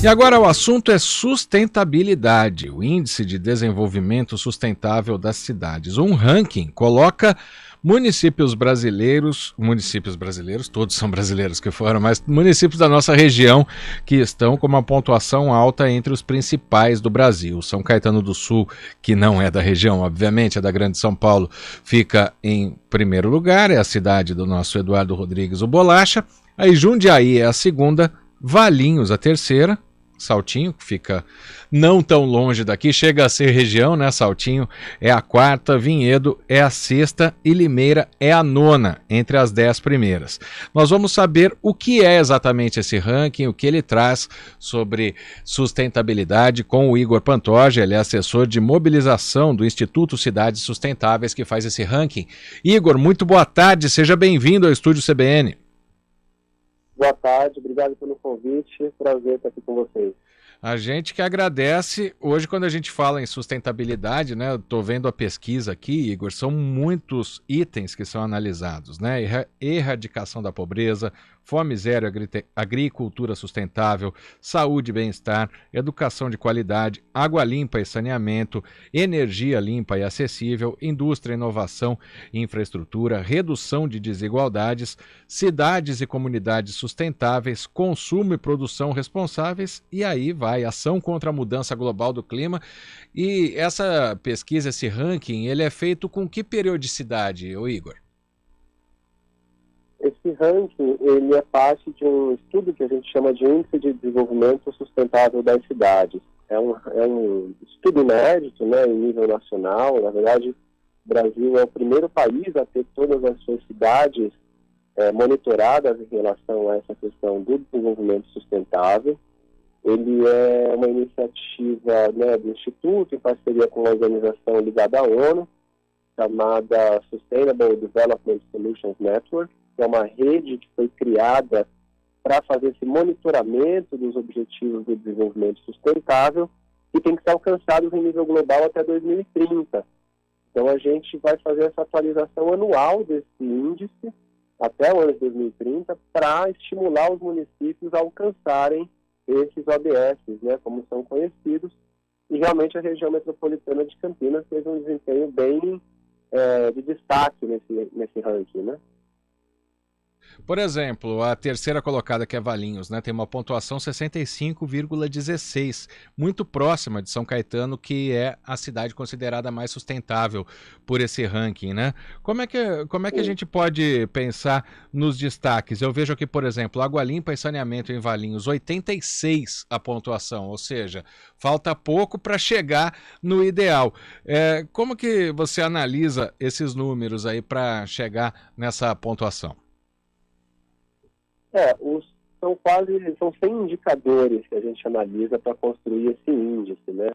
E agora o assunto é sustentabilidade, o Índice de Desenvolvimento Sustentável das Cidades. Um ranking coloca municípios brasileiros, todos são brasileiros que foram, mas municípios da nossa região que estão com uma pontuação alta entre os principais do Brasil. São Caetano do Sul, que não é da região, obviamente, é da Grande São Paulo, fica em primeiro lugar, é a cidade do nosso Eduardo Rodrigues, o Bolacha. Aí Jundiaí é a segunda, Valinhos a terceira, Saltinho, que fica não tão longe daqui, chega a ser região, né? Saltinho é a quarta, Vinhedo é a sexta e Limeira é a nona, entre as 10 primeiras. Nós vamos saber o que é exatamente esse ranking, o que ele traz sobre sustentabilidade com o Igor Pantoja, ele é assessor de mobilização do Instituto Cidades Sustentáveis que faz esse ranking. Igor, muito boa tarde, seja bem-vindo ao Estúdio CBN. Boa tarde, obrigado pelo convite, prazer estar aqui com vocês. A gente que agradece. Hoje, quando a gente fala em sustentabilidade, né, eu estou vendo a pesquisa aqui, Igor, são muitos itens que são analisados, né? Erradicação da pobreza, fome zero, agricultura sustentável, saúde e bem-estar, educação de qualidade, água limpa e saneamento, energia limpa e acessível, indústria, inovação e infraestrutura, redução de desigualdades, cidades e comunidades sustentáveis, consumo e produção responsáveis, e aí vai ação contra a mudança global do clima. E essa pesquisa, esse ranking, ele é feito com que periodicidade, ô Igor? Esse ranking, ele é parte de um estudo que a gente chama de Índice de Desenvolvimento Sustentável das Cidades. É um estudo inédito, né, em nível nacional. Na verdade, o Brasil é o primeiro país a ter todas as suas cidades monitoradas em relação a essa questão do desenvolvimento sustentável. Ele é uma iniciativa, né, do Instituto, em parceria com uma organização ligada à ONU, chamada Sustainable Development Solutions Network, que é uma rede que foi criada para fazer esse monitoramento dos objetivos do desenvolvimento sustentável que tem que ser alcançados em nível global até 2030. Então a gente vai fazer essa atualização anual desse índice até o ano de 2030 para estimular os municípios a alcançarem esses ODS, né, como são conhecidos, e realmente a região metropolitana de Campinas teve um desempenho bem de destaque nesse ranking, né? Por exemplo, a terceira colocada, que é Valinhos, né, tem uma pontuação 65,16, muito próxima de São Caetano, que é a cidade considerada mais sustentável por esse ranking, né? Como é que a gente pode pensar nos destaques? Eu vejo aqui, por exemplo, água limpa e saneamento em Valinhos, 86 a pontuação, ou seja, falta pouco para chegar no ideal. Como que você analisa esses números aí para chegar nessa pontuação? São 100 indicadores que a gente analisa para construir esse índice, né?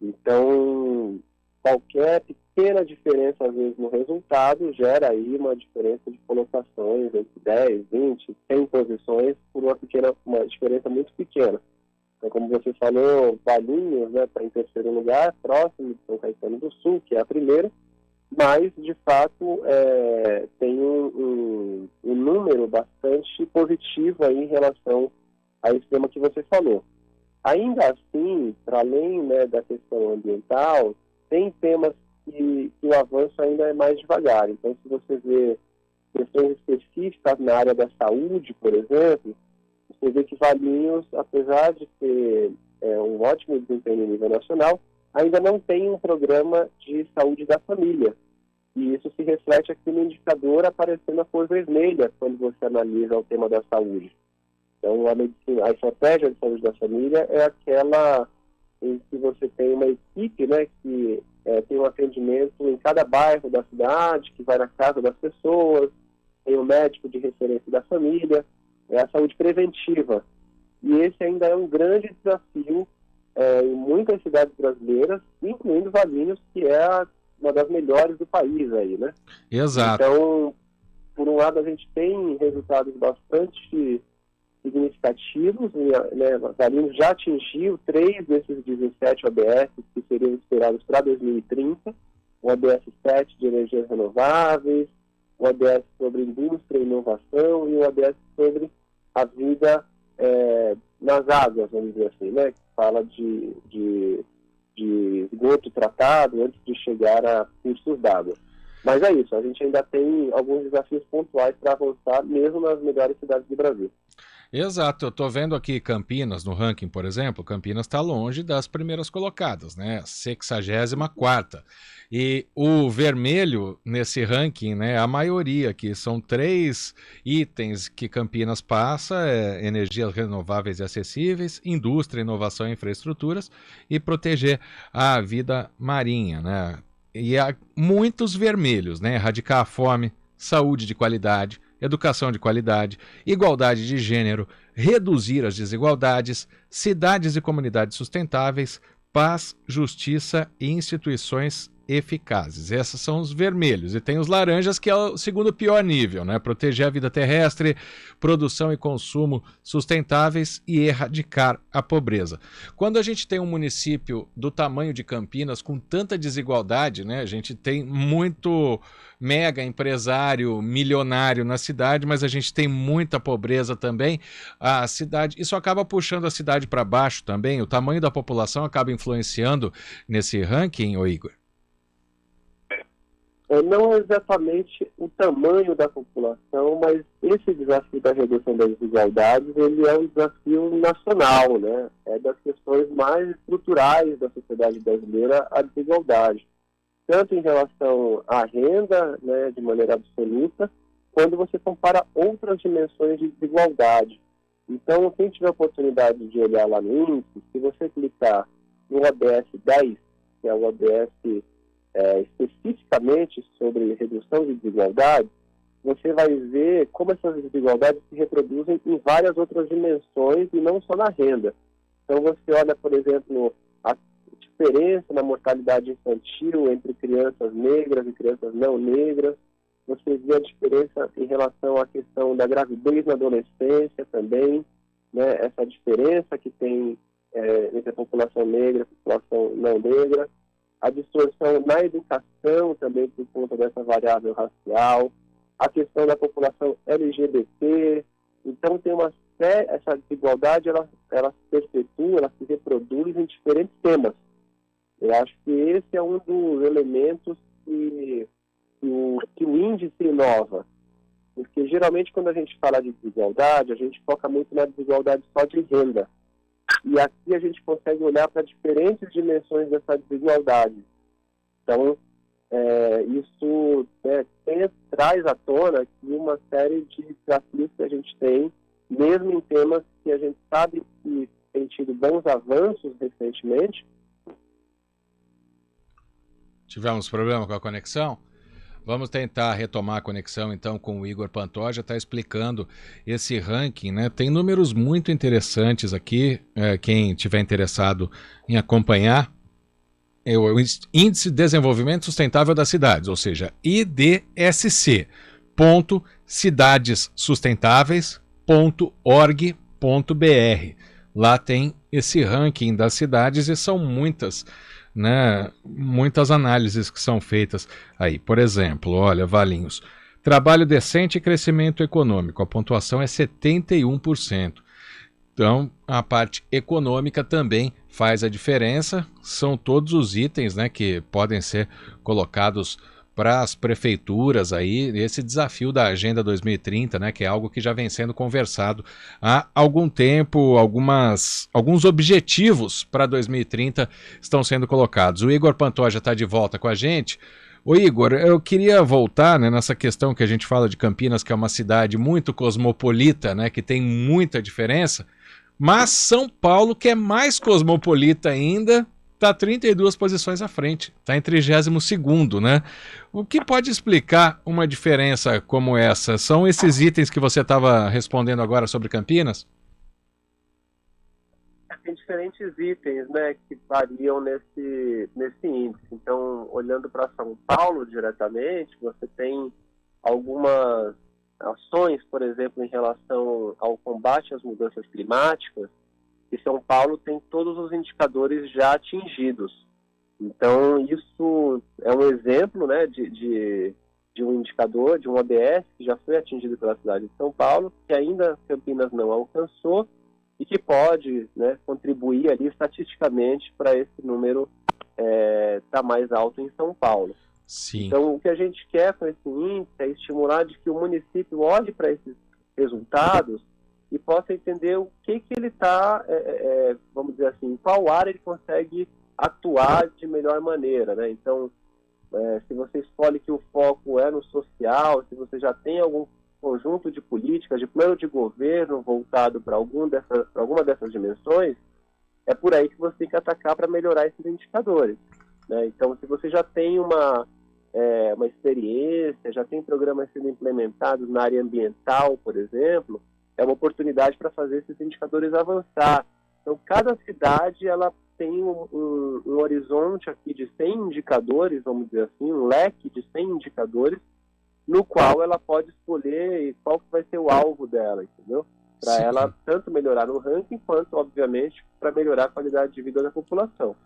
Então, qualquer pequena diferença, às vezes, no resultado, gera aí uma diferença de colocações entre 10, 20, 100 posições por uma diferença muito pequena. Então, como você falou, Valinhos, né, está em terceiro lugar, próximo de São Caetano do Sul, que é a primeira, mas, de fato, tem um número bastante positivo aí em relação a esse tema que você falou. Ainda assim, para além, né, da questão ambiental, tem temas que o avanço ainda é mais devagar. Então, se você vê questões específicas na área da saúde, por exemplo, você vê que Valinhos, apesar de ter um ótimo desempenho em nível nacional, ainda não tem um programa de saúde da família. E isso se reflete aqui no indicador aparecendo a cor vermelha quando você analisa o tema da saúde. Então, a estratégia de saúde da família é aquela em que você tem uma equipe, né, que tem um atendimento em cada bairro da cidade, que vai na casa das pessoas, tem um médico de referência da família, é a saúde preventiva. E esse ainda é um grande desafio em muitas cidades brasileiras, incluindo Valinhos, que é uma das melhores do país aí, né? Exato. Então, por um lado, a gente tem resultados bastante significativos, né? Valinhos já atingiu 3 desses 17 ODS que seriam esperados para 2030, o ODS 7 de energias renováveis, o ODS sobre indústria e inovação e o ODS sobre a vida nas águas, vamos dizer assim, né? Que fala de esgoto tratado antes de chegar a cursos d'água. Mas é isso, a gente ainda tem alguns desafios pontuais para avançar, mesmo nas melhores cidades do Brasil. Exato, eu estou vendo aqui Campinas no ranking, por exemplo. Campinas está longe das primeiras colocadas, né? 64ª. E o vermelho nesse ranking, né? A maioria aqui são 3 itens que Campinas passa: energias renováveis e acessíveis, indústria, inovação e infraestruturas e proteger a vida marinha, né? E há muitos vermelhos, né? Erradicar a fome, saúde de qualidade, educação de qualidade, igualdade de gênero, reduzir as desigualdades, cidades e comunidades sustentáveis, paz, justiça e instituições eficazes. Esses são os vermelhos. E tem os laranjas, que é o segundo pior nível, né? Proteger a vida terrestre, produção e consumo sustentáveis e erradicar a pobreza. Quando a gente tem um município do tamanho de Campinas, com tanta desigualdade, né? A gente tem muito mega empresário milionário na cidade, mas a gente tem muita pobreza também. A cidade, isso acaba puxando a cidade para baixo também. O tamanho da população acaba influenciando nesse ranking, ô Igor? Não exatamente o tamanho da população, mas esse desafio da redução das desigualdades, ele é um desafio nacional, né? É das questões mais estruturais da sociedade brasileira, a desigualdade. Tanto em relação à renda, né, de maneira absoluta, quando você compara outras dimensões de desigualdade. Então, quem tiver a oportunidade de olhar lá no índice, se você clicar no ODS 10, que é o ODS especificamente sobre redução de desigualdade, você vai ver como essas desigualdades se reproduzem em várias outras dimensões e não só na renda. Então você olha, por exemplo, a diferença na mortalidade infantil entre crianças negras e crianças não negras, você vê a diferença em relação à questão da gravidez na adolescência também, né? Essa diferença que tem entre a população negra e a população não negra, a distorção na educação também por conta dessa variável racial, a questão da população LGBT. Então tem essa desigualdade, ela se perpetua, ela se reproduz em diferentes temas. Eu acho que esse é um dos elementos que o índice inova, porque geralmente quando a gente fala de desigualdade, a gente foca muito na desigualdade só de renda. E aqui a gente consegue olhar para diferentes dimensões dessa desigualdade. Então, isso traz à tona aqui uma série de desafios que a gente tem, mesmo em temas que a gente sabe que tem tido bons avanços recentemente. Tivemos problema com a conexão? Vamos tentar retomar a conexão, então, com o Igor Pantoja, está explicando esse ranking, né? Tem números muito interessantes aqui, quem tiver interessado em acompanhar, é o Índice de Desenvolvimento Sustentável das Cidades, ou seja, idssc.cidadessustentáveis.org.br. Lá tem esse ranking das cidades e são muitas, né, muitas análises que são feitas aí. Por exemplo, olha, Valinhos, trabalho decente e crescimento econômico, a pontuação é 71%. Então, a parte econômica também faz a diferença, são todos os itens, né, que podem ser colocados para as prefeituras aí, esse desafio da Agenda 2030, né, que é algo que já vem sendo conversado há algum tempo, alguns objetivos para 2030 estão sendo colocados. O Igor Pantoja está de volta com a gente. Ô Igor, eu queria voltar, né, nessa questão que a gente fala de Campinas, que é uma cidade muito cosmopolita, né, que tem muita diferença, mas São Paulo, que é mais cosmopolita ainda, está 32 posições à frente, está em 32º, né? O que pode explicar uma diferença como essa? São esses itens que você estava respondendo agora sobre Campinas? Tem diferentes itens, né, que variam nesse índice. Então, olhando para São Paulo diretamente, você tem algumas ações, por exemplo, em relação ao combate às mudanças climáticas, e São Paulo tem todos os indicadores já atingidos. Então, isso é um exemplo, né, de um indicador, de um ODS, que já foi atingido pela cidade de São Paulo, que ainda Campinas não alcançou, e que pode, né, contribuir ali estatisticamente para esse número estar mais alto em São Paulo. Sim. Então, o que a gente quer com esse índice é estimular de que o município olhe para esses resultados e possa entender o que ele está, vamos dizer assim, em qual área ele consegue atuar de melhor maneira, né? Então, se você escolhe que o foco é no social, se você já tem algum conjunto de políticas, de plano de governo voltado para alguma dessas dimensões, é por aí que você tem que atacar para melhorar esses indicadores, né? Então, se você já tem uma experiência, já tem programas sendo implementados na área ambiental, por exemplo, é uma oportunidade para fazer esses indicadores avançar. Então, cada cidade ela tem um horizonte aqui de 100 indicadores, vamos dizer assim, um leque de 100 indicadores, no qual ela pode escolher qual que vai ser o alvo dela, entendeu? Para ela tanto melhorar no ranking, quanto, obviamente, para melhorar a qualidade de vida da população.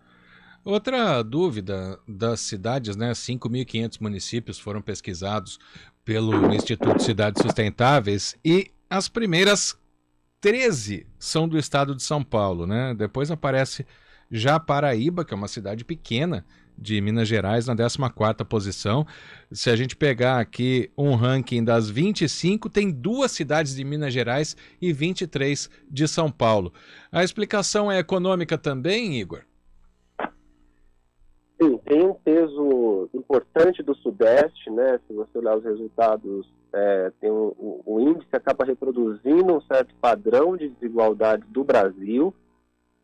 Outra dúvida das cidades, né? 5.500 municípios foram pesquisados pelo Instituto Cidades Sustentáveis e as primeiras 13 são do estado de São Paulo, né? Depois aparece já Paraíba, que é uma cidade pequena de Minas Gerais, na 14ª posição. Se a gente pegar aqui um ranking das 25, tem 2 cidades de Minas Gerais e 23 de São Paulo. A explicação é econômica também, Igor? Sim, tem um peso importante do Sudeste, né? Se você olhar os resultados, o índice acaba reproduzindo um certo padrão de desigualdade do Brasil.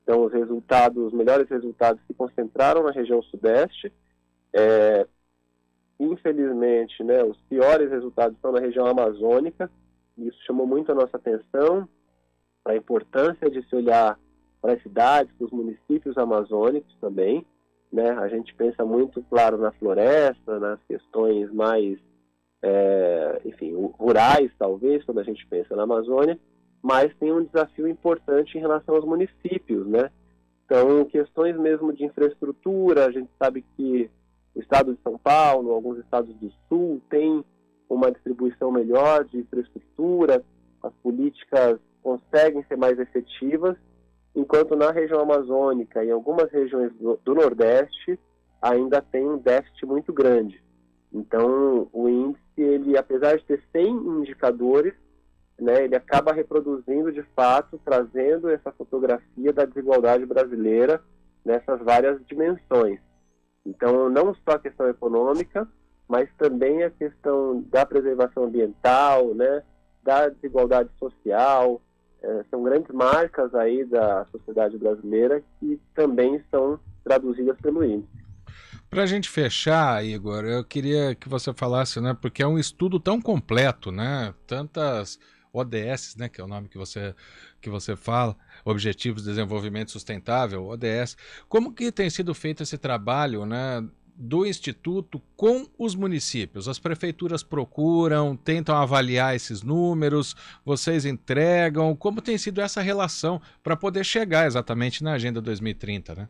Então, os melhores resultados se concentraram na região Sudeste. Infelizmente, né, os piores resultados estão na região amazônica. Isso chamou muito a nossa atenção, para a importância de se olhar para as cidades, para os municípios amazônicos também, né? A gente pensa muito, claro, na floresta, nas questões mais, rurais, talvez, quando a gente pensa na Amazônia, mas tem um desafio importante em relação aos municípios, né? Então, questões mesmo de infraestrutura, a gente sabe que o estado de São Paulo, alguns estados do Sul, tem uma distribuição melhor de infraestrutura, as políticas conseguem ser mais efetivas, enquanto na região amazônica e em algumas regiões do Nordeste ainda tem um déficit muito grande. Então, o índice, ele, apesar de ter 100 indicadores, né, ele acaba reproduzindo, de fato, trazendo essa fotografia da desigualdade brasileira nessas várias dimensões. Então, não só a questão econômica, mas também a questão da preservação ambiental, né, da desigualdade social. São grandes marcas aí da sociedade brasileira que também são traduzidas pelo índice. Para a gente fechar, Igor, eu queria que você falasse, né, porque é um estudo tão completo, né, tantas ODS, né, que é o nome que você fala, Objetivos de Desenvolvimento Sustentável, ODS. Como que tem sido feito esse trabalho, né, do Instituto com os municípios? As prefeituras procuram, tentam avaliar esses números, vocês entregam, como tem sido essa relação para poder chegar exatamente na Agenda 2030, né?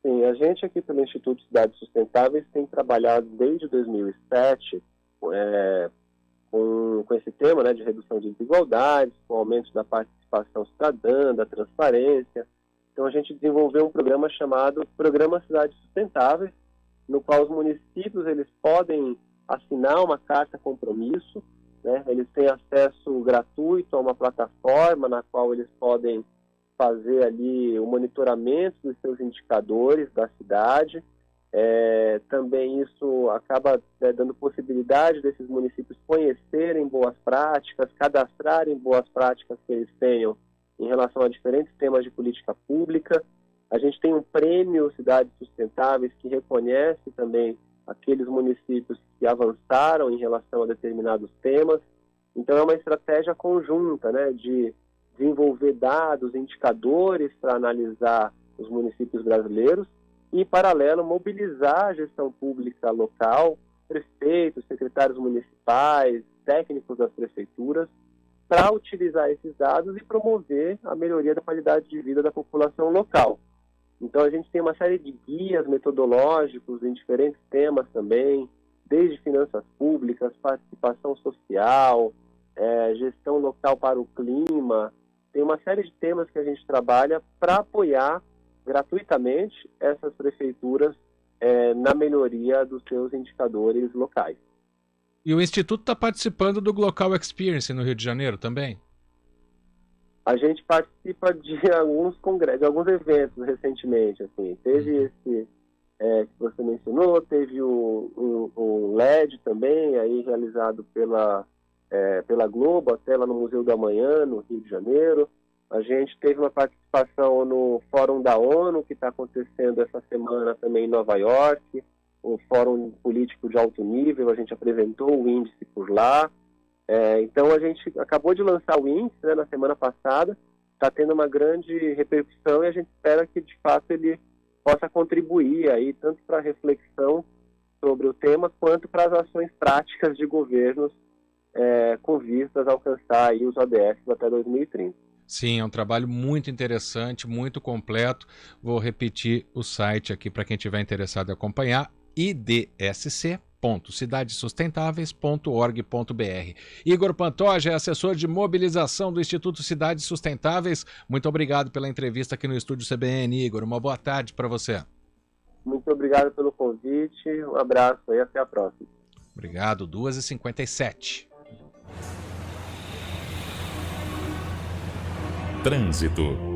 Sim, a gente aqui pelo Instituto Cidades Sustentáveis tem trabalhado desde 2007 com esse tema, né, de redução de desigualdades, com o aumento da participação cidadã, da transparência. Então, a gente desenvolveu um programa chamado Programa Cidades Sustentáveis, no qual os municípios eles podem assinar uma carta compromisso, né? Eles têm acesso gratuito a uma plataforma na qual eles podem fazer ali o monitoramento dos seus indicadores da cidade. Também isso acaba, né, dando possibilidade desses municípios conhecerem boas práticas, cadastrarem boas práticas que eles tenham em relação a diferentes temas de política pública. A gente tem um prêmio Cidades Sustentáveis que reconhece também aqueles municípios que avançaram em relação a determinados temas. Então é uma estratégia conjunta, né, de desenvolver dados, indicadores para analisar os municípios brasileiros e, em paralelo, mobilizar a gestão pública local, prefeitos, secretários municipais, técnicos das prefeituras, para utilizar esses dados e promover a melhoria da qualidade de vida da população local. Então, a gente tem uma série de guias metodológicos em diferentes temas também, desde finanças públicas, participação social, gestão local para o clima, tem uma série de temas que a gente trabalha para apoiar gratuitamente essas prefeituras na melhoria dos seus indicadores locais. E o Instituto está participando do Glocal Experience no Rio de Janeiro também? A gente participa de alguns congressos, de alguns eventos recentemente. Assim. Teve esse que você mencionou, teve o LED também, aí realizado pela Globo, até lá no Museu do Amanhã, no Rio de Janeiro. A gente teve uma participação no Fórum da ONU, que está acontecendo essa semana também em Nova York, o Fórum Político de Alto Nível, a gente apresentou o índice por lá. Então a gente acabou de lançar o índice, né, na semana passada, está tendo uma grande repercussão e a gente espera que de fato ele possa contribuir aí tanto para a reflexão sobre o tema quanto para as ações práticas de governos com vistas a alcançar aí os ODS até 2030. Sim, é um trabalho muito interessante, muito completo. Vou repetir o site aqui para quem estiver interessado em acompanhar, idsc.cidadesustentáveis.org.br. Igor Pantoja é assessor de mobilização do Instituto Cidades Sustentáveis. Muito obrigado pela entrevista aqui no Estúdio CBN, Igor. Uma boa tarde para você. Muito obrigado pelo convite, um abraço e até a próxima. Obrigado, 2h57. Trânsito.